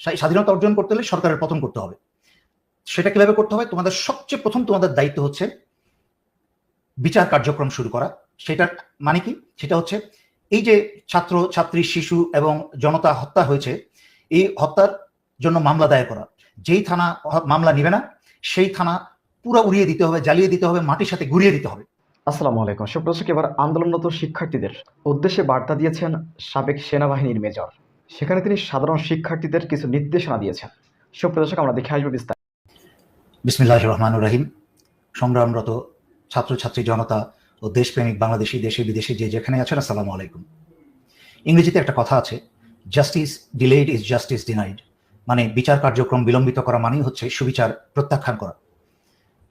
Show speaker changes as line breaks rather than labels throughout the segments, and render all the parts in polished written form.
স্বাধীনতা অর্জন করতে হলে সরকারের পতন করতে হবে। সেটা কিভাবে করতে হবে? তোমাদের সবচেয়ে প্রথম তোমাদের দায়িত্ব হচ্ছে বিচার কার্যক্রম শুরু করা। সেটার মানে কি? সেটা হচ্ছে এই যে ছাত্র ছাত্রী শিশু এবং জনতা হত্যা হয়েছে, এই হত্যার জন্য মামলা দায়ের করা। যেই থানা মামলা নিবে না সেই থানা পুরো উড়িয়ে দিতে হবে, জ্বালিয়ে দিতে হবে, মাটির সাথে গুড়িয়ে দিতে হবে।
আসসালামু আলাইকুম সুপ্রদর্শক, এবার আন্দোলনরত শিক্ষার্থীদের উদ্দেশ্যে বার্তা দিয়েছেন সাবেক সেনাবাহিনীর মেজর। সেখানে তিনি সাধারণ শিক্ষার্থীদের কিছু নির্দেশনা দিয়েছেন। সুপ্রদর্শক, আমরা দেখে আসবো বিস্তারিত।
বিসমিল্লাহির রহমানির রহিম। সংগ্রামরত ছাত্রছাত্রী জনতা ও দেশপ্রেমিক বাংলাদেশি দেশে বিদেশে যে যেখানে আছেন, আসসালামু আলাইকুম। ইংরেজিতে একটা কথা আছে, justice delayed is justice denied. মানে বিচার কার্যক্রম বিলম্বিত করা মানেই হচ্ছে সুবিচার প্রত্যাখ্যান করা।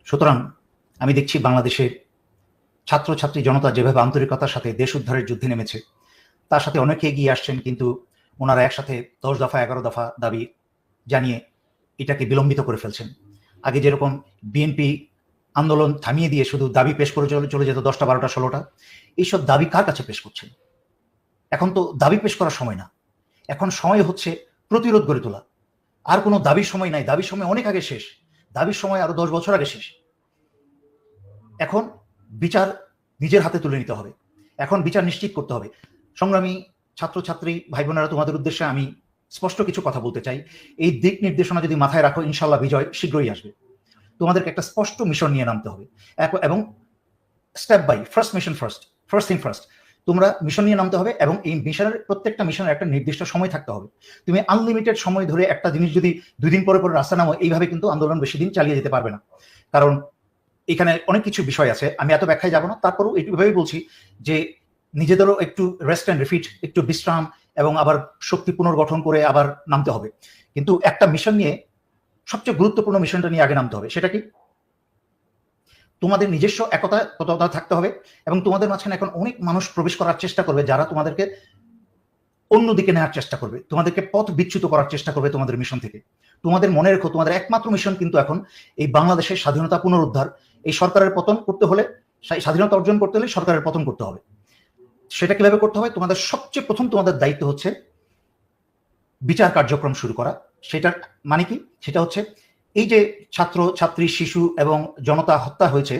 সুতরাং আমি দেখছি বাংলাদেশের ছাত্রছাত্রী জনতা যেভাবে আন্তরিকতার সাথে দেশ উদ্ধারের যুদ্ধে নেমেছে, তার সাথে অনেকে এগিয়ে আসছেন, কিন্তু ওনারা একসাথে 10 দফা 11 দফা দাবি জানিয়ে এটাকে বিলম্বিত করে ফেলছেন। আগে যেরকম বিএনপি আন্দোলন থামিয়ে দিয়ে শুধু দাবি পেশ করে চলে যেত 10টা 12টা 16টা, এইসব দাবি কার কাছে পেশ করছেন? এখন তো দাবি পেশ করার সময় না, এখন সময় হচ্ছে প্রতিরোধ গড়ে তোলা। আর কোনো দাবির সময় নাই, দাবির সময় অনেক আগে শেষ, দাবির সময় আরো 10 বছর আগে শেষ। এখন বিচার নিজের হাতে তুলে নিতে হবে, এখন বিচার নিশ্চিত করতে হবে। সংগ্রামী ছাত্রছাত্রী ভাই বোনেরা, তোমাদের উদ্দেশ্যে আমি স্পষ্ট কিছু কথা বলতে চাই। এই দিক নির্দেশনা যদি মাথায় রাখো, ইনশাল্লাহ বিজয় শীঘ্রই আসবে। তোমাদেরকে একটা স্পষ্ট মিশন নিয়ে নামতে হবে এবং step by first mission first thing first. তোমরা মিশন নিয়ে নামতে হবে এবং এই মিশনের প্রত্যেকটা মিশনের একটা নির্দিষ্ট সময় থাকতে হবে। তুমি আনলিমিটেড সময় ধরে একটা জিনিস যদি 2 দিন পরে পরে রাস্তা নামো, এইভাবে কিন্তু আন্দোলন বেশি দিন চালিয়ে যেতে পারবে না। কারণ এখানে অনেক কিছু বিষয় আছে, আমি এত ব্যাখ্যায় যাব না। তারপরেও এইভাবেই বলছি যে নিজেদেরও একটু রেস্ট অ্যান্ড রিফিট, একটু বিশ্রাম এবং আবার শক্তি পুনর্গঠন করে আবার নামতে হবে। কিন্তু একটা মিশন নিয়ে, সবচেয়ে গুরুত্বপূর্ণ মিশনটা নিয়ে আগে নামতে হবে। সেটা কি? তোমাদের নিজস্ব একতা থাকতে হবে এবং তোমাদের মাঝখানে এখন অনেক মানুষ প্রবেশ করার চেষ্টা করবে, যারা তোমাদেরকে অন্যদিকে নেওয়ার চেষ্টা করবে, তোমাদেরকে পথ বিচ্যুত করার চেষ্টা করবে তোমাদের মিশন থেকে। তোমাদের মনে রেখো, তোমাদের একমাত্র মিশন কিন্তু এখন এই বাংলাদেশের স্বাধীনতা পুনরুদ্ধার। এই সরকারের পতন করতে হলে, স্বাধীনতা অর্জন করতে হলে সরকারের পতন করতে হবে। সেটা কিভাবে করতে হবে? তোমাদের সবচেয়ে প্রথম তোমাদের দায়িত্ব হচ্ছে বিচার কার্যক্রম শুরু করা। সেটার মানে কি? সেটা হচ্ছে এই যে ছাত্র ছাত্রী শিশু এবং জনতা হত্যা হয়েছে,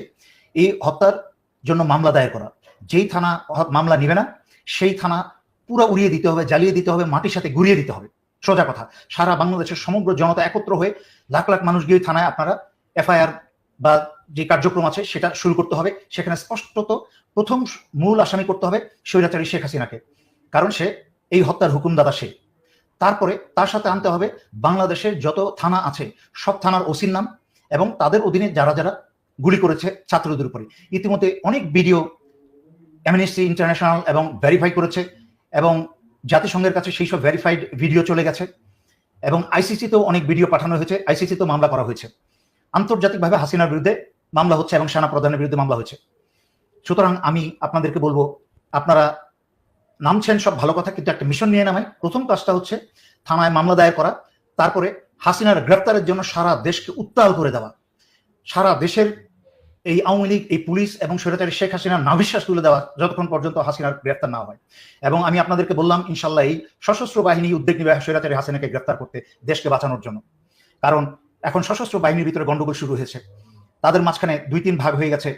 এই হত্যার জন্য মামলা দায়ের করা। যেই থানা মামলা নিবে না সেই থানা পুরো উড়িয়ে দিতে হবে, জ্বালিয়ে দিতে হবে, মাটির সাথে গুড়িয়ে দিতে হবে। সোজা কথা, সারা বাংলাদেশের সমগ্র জনতা একত্র হয়ে লাখ লাখ মানুষ গিয়ে থানায় আপনারা এফআইআর বা যে কার্যক্রম আছে সেটা শুরু করতে হবে। সেখানে স্পষ্টত প্রথম মূল আসামি করতে হবে স্বৈরাচারী শেখ হাসিনাকে, কারণ সে এই হত্যার হুকুমদাতা সে। তারপরে তার সাথে আনতে হবে বাংলাদেশের যত থানা আছে সব থানার ওসির নাম এবং তাদের অধীনে যারা যারা গুলি করেছে ছাত্রদের উপরে। ইতিমধ্যে অনেক ভিডিও অ্যামনেস্টি ইন্টারন্যাশনাল এবং ভেরিফাই করেছে এবং জাতিসংঘের কাছে সেই সব ভেরিফাইড ভিডিও চলে গেছে এবং আইসিসিতেও অনেক ভিডিও পাঠানো হয়েছে, আইসিসিতেও মামলা করা হয়েছে। আন্তর্জাতিকভাবে হাসিনার বিরুদ্ধে মামলা হচ্ছে এবং সেনা প্রধানের বিরুদ্ধে মামলা হয়েছে। সুতরাং আমি আপনাদেরকে বলবো, আপনারা নামছেন সব ভালো কথা, কিন্তু একটা মিশন নিয়ে নামায় প্রথম কাজটা হচ্ছে থানায় মামলা দায়ের করা, তারপরে হাসিনার গ্রেফতারের জন্য সারা দেশকে উত্তাল করে দেওয়া, সারা দেশের এই আওয়ামী লীগ, এই পুলিশ এবং স্বৈরাচারী শেখ হাসিনার নাভিশ্বাস তুলে দেওয়া যতক্ষণ পর্যন্ত হাসিনার গ্রেফতার না হয়। এবং আমি আপনাদেরকে বললাম, ইনশাল্লাহ এই সশস্ত্র বাহিনী উদ্যোগ নেবে স্বৈরাচারী হাসিনাকে গ্রেফতার করতে, দেশকে বাঁচানোর জন্য। কারণ এখন সশস্ত্র বাহিনীর ভিতরে গন্ডগোল শুরু হয়েছে, তাদের মাঝখানে 2-3 ভাগ হয়ে গেছে,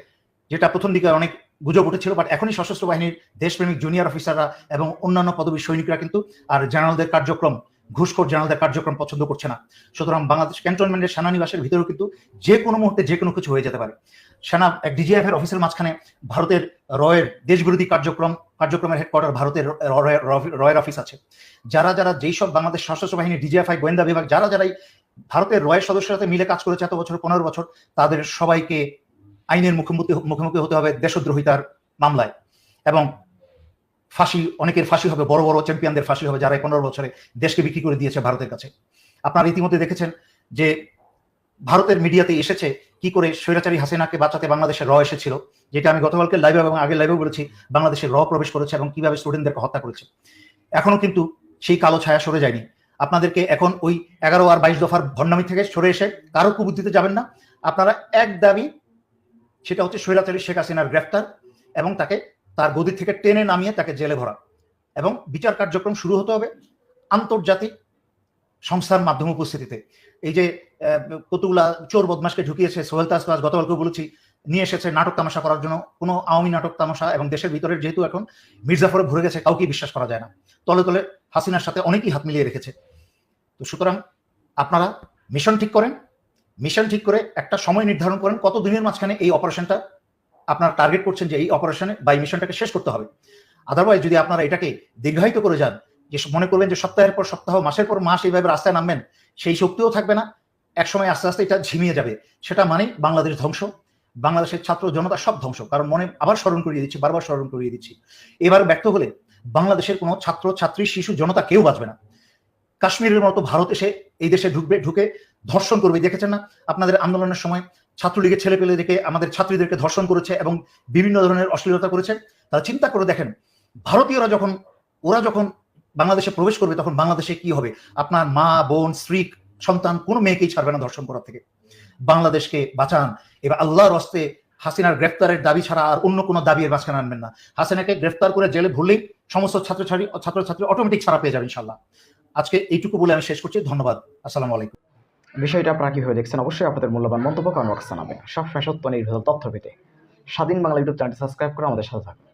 যেটা প্রথম দিকে অনেক গুজব উঠেছিল, বাট এখনই সশস্ত্র বাহিনীর দেশপ্রেমিক জুনিয়র অফিসাররা এবং অন্যান্য পদবীর সৈনিকরা কিন্তু আর জেনারেলদের কার্যক্রম, ঘুষখোর জেনারেলদের কার্যক্রম পছন্দ করছে না। সুতরাং বাংলাদেশ ক্যান্টনমেন্টের সেনানিবাসের ভিতরেও কিন্তু যে কোনো মুহূর্তে যে কোনো কিছু হয়ে যেতে পারে। সেনা এক ডিজিএফ এর অফিসের মাঝখানে ভারতের রয়ের দেশবিরোধী কার্যক্রমের হেডকোয়ার্টার ভারতের রয়ের অফিস আছে। যারা যারা যেই সব বাংলাদেশ সশস্ত্র বাহিনী ডিজিএফআই গোয়েন্দা বিভাগ যারা যারাই ভারতের রয়ের সদস্যের সাথে মিলে কাজ করেছে এত বছর, 15 বছর, তাদের সবাইকে আইনের মুখোমুখি হতে হবে দেশদ্রোহিতার মামলায়। এবং ফাঁসি, অনেকের ফাঁসি হবে, বড় বড় চ্যাম্পিয়নদের ফাঁসি হবে যারা 15 বছরে দেশকে বিক্রি করে দিয়েছে ভারতের কাছে। আপনারা ইতিমধ্যে দেখেছেন যে ভারতের মিডিয়াতে এসেছে কি করে স্বৈরাচারী হাসিনাকে বাঁচাতে বাংলাদেশের র এসেছিল, যেটা আমি গতকালকে লাইভে এবং আগের লাইভেও বলেছি। বাংলাদেশের র প্রবেশ করেছে এবং কিভাবে স্টুডেন্টদেরকে হত্যা করেছে। এখনো কিন্তু সেই কালো ছায়া সরে যায়নি। আপনাদেরকে এখন ওই 11 আর 22 দফার ভণ্ডামি থেকে সরে এসে কারো কুবুদ্ধিতে যাবেন না। আপনারা এক দাবি, সেটা হচ্ছে স্বৈরাচারী শেখ হাসিনার গ্রেফতার এবং তাকে তার গদি থেকে টেনে নামিয়ে তাকে জেলে ভরা এবং বিচার কার্যক্রম শুরু হতে হবে। আন্তর্জাতিক সংস্থার মাধ্যমে উপস্থিতিতে এই যে কতগুলা চোর বদমাশকে ঢুকিয়েছে, সোহেল তাজবাজ গতকালকে বলেছি, নিয়ে এসেছে নাটক তামাশা করার জন্য। কোনো আওয়ামী নাটক তামাশা এবং দেশের ভিতরে যেহেতু এখন মির্জাফরে ভরে গেছে, কাউকে বিশ্বাস করা যায় না। তলে তলে হাসিনার সাথে অনেকেই হাত মিলিয়ে রেখেছে। তো সুতরাং আপনারা মিশন ঠিক করেন, মিশন ঠিক করে একটা সময় নির্ধারণ করেন কত দিনের মাঝখানে এই অপারেশনটা আপনারা টার্গেট করছেন যে এই অপারেশনে বা এই মিশনটাকে শেষ করতে হবে। আদারওয়াইজ যদি আপনারা এটাকে দীর্ঘায়িত করে যান, যে মনে করবেন যে সপ্তাহের পর সপ্তাহ, মাসের পর মাস এইভাবে রাস্তায় নামবেন, সেই শক্তিও থাকবে না। একসময় আস্তে আস্তে এটা ঝিমিয়ে যাবে। সেটা মানে বাংলাদেশ ধ্বংস, বাংলাদেশের ছাত্র জনতা সব ধ্বংস। কারণ মনে আবার স্মরণ করিয়ে দিচ্ছি, বারবার স্মরণ করিয়ে দিচ্ছি, এবার ব্যর্থ হলে বাংলাদেশের কোনো ছাত্র ছাত্রী শিশু জনতা কেউ বাঁচবে না। কাশ্মীরের মতো ভারত এসে এই দেশে ঢুকবে, ঢুকে ধর্ষণ করবে। দেখেছেন না আপনাদের আন্দোলনের সময় ছাত্রলীগের ছেলে পেলে দেখে আমাদের ছাত্রীদেরকে ধর্ষণ করেছে এবং বিভিন্ন ধরনের অশ্লীলতা করেছে। তারা চিন্তা করে দেখেন, ভারতীয়রা যখন ওরা যখন বাংলাদেশে প্রবেশ করবে তখন বাংলাদেশে কি হবে? আপনার মা, বোন, স্ত্রী, সন্তান কোনো মেয়েকেই ছাড়বে না ধর্ষণ করার থেকে। বাংলাদেশকে বাঁচান। এবার আল্লাহর হস্তে হাসিনার গ্রেফতারের দাবি ছাড়া আর অন্য কোনো দাবি এর মাঝখানে আনবেন না। হাসিনাকে গ্রেফতার করে জেলে ভরলেই সমস্ত ছাত্রছাত্রী অটোমেটিক ছাড়া পেয়ে যাবে ইনশাল্লাহ। আজকে এইটুকু বলে আমি শেষ করছি। ধন্যবাদ। আসসালামু আলাইকুম।
বিষয়টা আপনারা কীভাবে দেখছেন অবশ্যই আপনাদের মূল্যবান মন্তব্য কমেন্ট বক্সে জানাবেন। সবসময় সত্য নির্ভেজাল তথ্য পেতে স্বাধীন বাংলা ইউটিউব চ্যানেলটি সাবস্ক্রাইব করে আমাদের সাথে থাকুন।